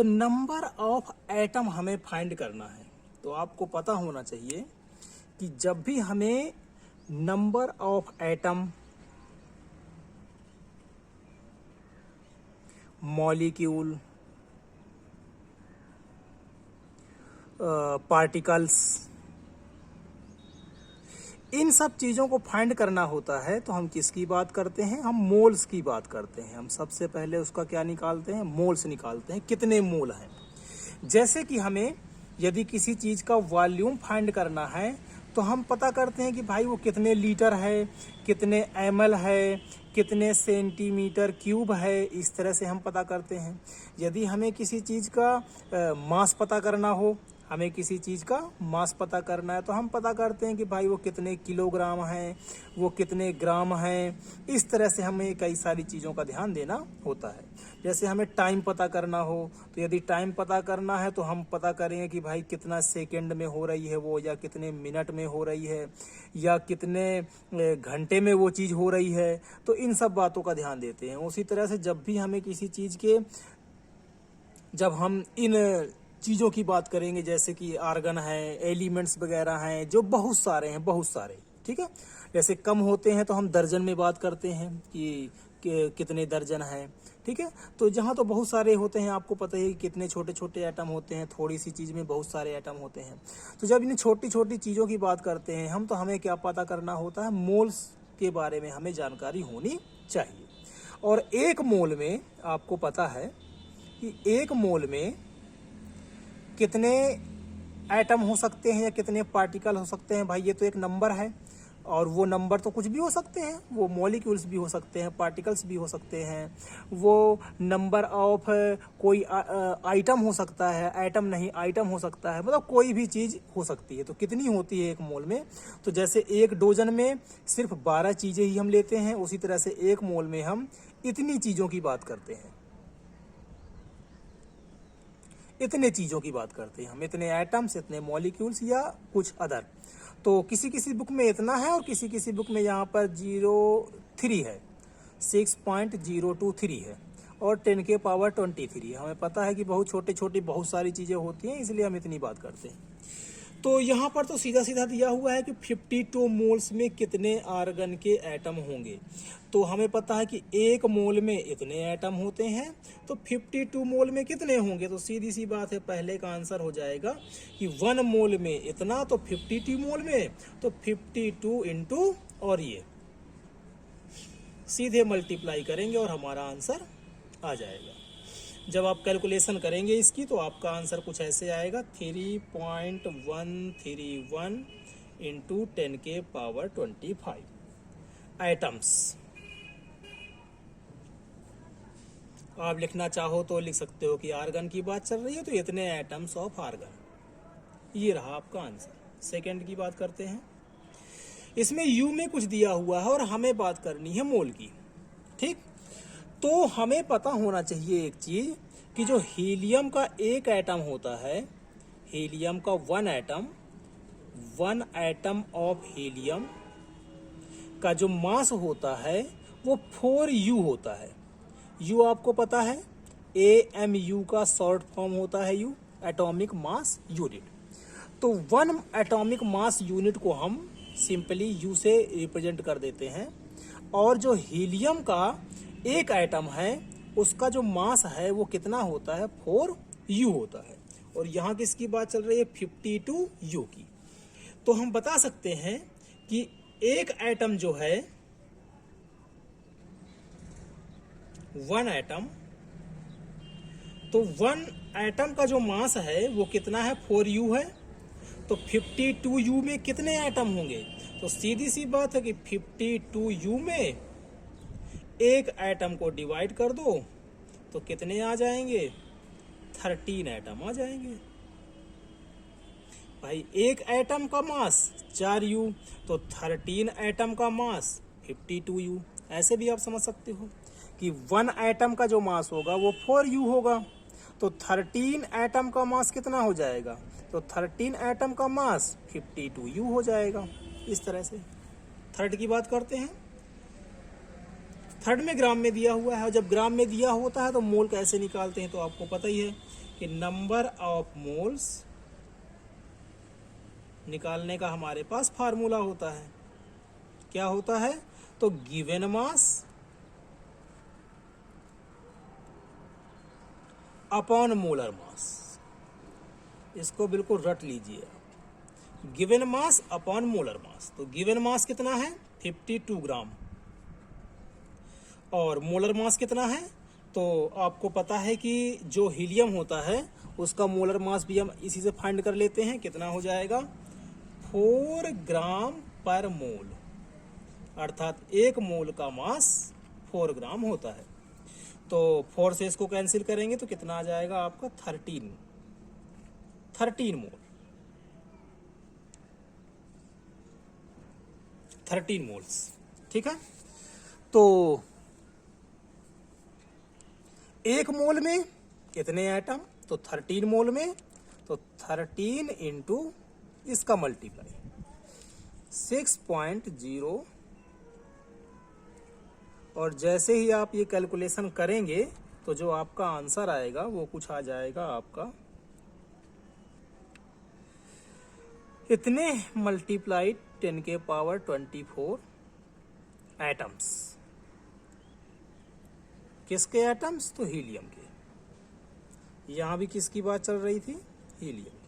तो number of atom हमें find करना है। तो आपको पता होना चाहिए कि जब भी हमें number of atom, molecule, particles, इन सब चीज़ों को फाइंड करना होता है तो हम किसकी बात करते हैं? हम मोल्स की बात करते हैं। हम सबसे पहले उसका क्या निकालते हैं? मोल्स निकालते हैं, कितने मोल हैं। जैसे कि हमें यदि किसी चीज़ का वॉल्यूम फाइंड करना है तो हम पता करते हैं कि भाई वो कितने लीटर है, कितने ml है, कितने सेंटीमीटर क्यूब है, इस तरह से हम पता करते हैं। यदि हमें किसी चीज़ का मास पता करना हो, हमें किसी चीज़ का मास पता करना है तो हम पता करते हैं कि भाई वो कितने किलोग्राम है, वो कितने ग्राम है। इस तरह से हमें कई सारी चीज़ों का ध्यान देना होता है। जैसे हमें टाइम पता करना हो तो यदि टाइम पता करना है तो हम पता करेंगे कि भाई कितना सेकंड में हो रही है वो, या कितने मिनट में हो रही है, या कितने घंटे में वो चीज़ हो रही है। तो इन सब बातों का ध्यान देते हैं। उसी तरह से जब भी हमें किसी चीज़ के, जब हम इन चीज़ों की बात करेंगे जैसे कि आर्गन है, एलिमेंट्स वगैरह हैं, जो बहुत सारे हैं, बहुत सारे, ठीक है। जैसे कम होते हैं तो हम दर्जन में बात करते हैं कि कितने दर्जन हैं, ठीक है। तो जहाँ तो बहुत सारे होते हैं, आपको पता है कि कितने छोटे छोटे एटम होते हैं, थोड़ी सी चीज़ में बहुत सारे एटम होते हैं। तो जब इन छोटी छोटी चीज़ों की बात करते हैं हम, तो हमें क्या पता करना होता है? मोल्स के बारे में हमें जानकारी होनी चाहिए। और एक मोल में आपको पता है कि एक मोल में कितने एटम हो सकते हैं या कितने पार्टिकल हो सकते हैं। भाई ये तो एक नंबर है, और वो नंबर तो कुछ भी हो सकते हैं। वो मॉलिक्यूल्स भी हो सकते हैं, पार्टिकल्स भी हो सकते हैं, वो नंबर ऑफ कोई आइटम हो सकता है, आइटम नहीं आइटम हो सकता है, मतलब कोई भी चीज़ हो सकती है। तो कितनी होती है एक मोल में? तो जैसे एक डोजन में सिर्फ 12 चीज़ें ही हम लेते हैं, उसी तरह से एक मोल में हम इतनी चीज़ों की बात करते हैं, इतने चीज़ों की बात करते हैं हम, इतने एटम्स, इतने मॉलिक्यूल्स या कुछ अदर। तो किसी किसी बुक में इतना है और किसी किसी बुक में यहाँ पर 03 है, 6.023 है, और 10 के पावर 23। हमें पता है कि बहुत छोटी छोटी बहुत सारी चीज़ें होती हैं, इसलिए हम इतनी बात करते हैं। तो यहाँ पर तो सीधा सीधा दिया हुआ है कि 52 मोल्स में कितने आर्गन के एटम होंगे। तो हमें पता है कि एक मोल में इतने एटम होते हैं, तो 52 मोल में कितने होंगे? तो सीधी सी बात है, पहले का आंसर हो जाएगा कि 1 मोल में इतना, तो 52 मोल में तो 52 इंटू, और ये सीधे मल्टीप्लाई करेंगे और हमारा आंसर आ जाएगा। जब आप कैलकुलेशन करेंगे इसकी तो आपका आंसर कुछ ऐसे आएगा, 3.131 इंटू 10 के पावर 25 आइटम्स। आप लिखना चाहो तो लिख सकते हो कि आर्गन की बात चल रही है तो इतने एटम्स ऑफ आर्गन। ये रहा आपका आंसर। सेकंड की बात करते हैं। इसमें यू में कुछ दिया हुआ है और हमें बात करनी है मोल की, ठीक। तो हमें पता होना चाहिए एक चीज कि जो हीलियम का एक एटम होता है, हीलियम का वन एटम ऑफ हीलियम का जो मास होता है वो 4u होता है। u आपको पता है, AMU का शॉर्ट फॉर्म होता है u, एटॉमिक मास यूनिट। तो 1 एटॉमिक मास यूनिट को हम सिंपली u से रिप्रेजेंट कर देते हैं, और जो हीलियम का एक एटम है उसका जो मास है वो कितना होता है? 4u होता है। और यहाँ किसकी बात चल रही है? 52u की। तो हम बता सकते हैं कि एक एटम जो है, 1 एटम, तो 1 एटम का जो मास है वो कितना है? 4u है। तो 52u में कितने एटम होंगे? तो सीधी सी बात है कि 52u में एक एटम को डिवाइड कर दो तो कितने आ जाएंगे? 13 एटम आ जाएंगे। भाई एक एटम का मास 4u, तो 13 एटम का मास 52u। ऐसे भी आप समझ सकते हो कि 1 एटम का जो मास होगा वो 4u होगा, तो 13 एटम का मास कितना हो जाएगा? तो 13 एटम का मास 52u हो जाएगा। इस तरह से थर्ड की बात करते हैं। थर्ड में ग्राम में दिया हुआ है, और जब ग्राम में दिया होता है तो मोल कैसे निकालते हैं तो आपको पता ही है कि नंबर ऑफ मोल्स निकालने का हमारे पास फार्मूला होता है। क्या होता है? तो given mass upon molar mass, इसको बिल्कुल रट लीजिए। Given mass upon molar mass, तो गिवन मास कितना है? 52 ग्राम, और मोलर मास कितना है? तो आपको पता है कि जो हीलियम होता है उसका मोलर मास भी हम इसी से फाइंड कर लेते हैं। कितना हो जाएगा? 4 ग्राम पर मोल, अर्थात एक मोल का मास 4 ग्राम होता है। तो 4 से इसको कैंसिल करेंगे तो कितना आ जाएगा आपका? 13 मोल, 13 मोल्स। ठीक है, तो एक मोल में कितने एटम? तो 13 मोल में तो 13 इंटू इसका मल्टीप्लाई 6.0, और जैसे ही आप ये कैलकुलेशन करेंगे तो जो आपका आंसर आएगा वो कुछ आ जाएगा आपका इतने मल्टीप्लाइड 10 के पावर 24 एटम्स। किसके एटम्स? तो हीलियम के। यहां भी किसकी बात चल रही थी? हीलियम।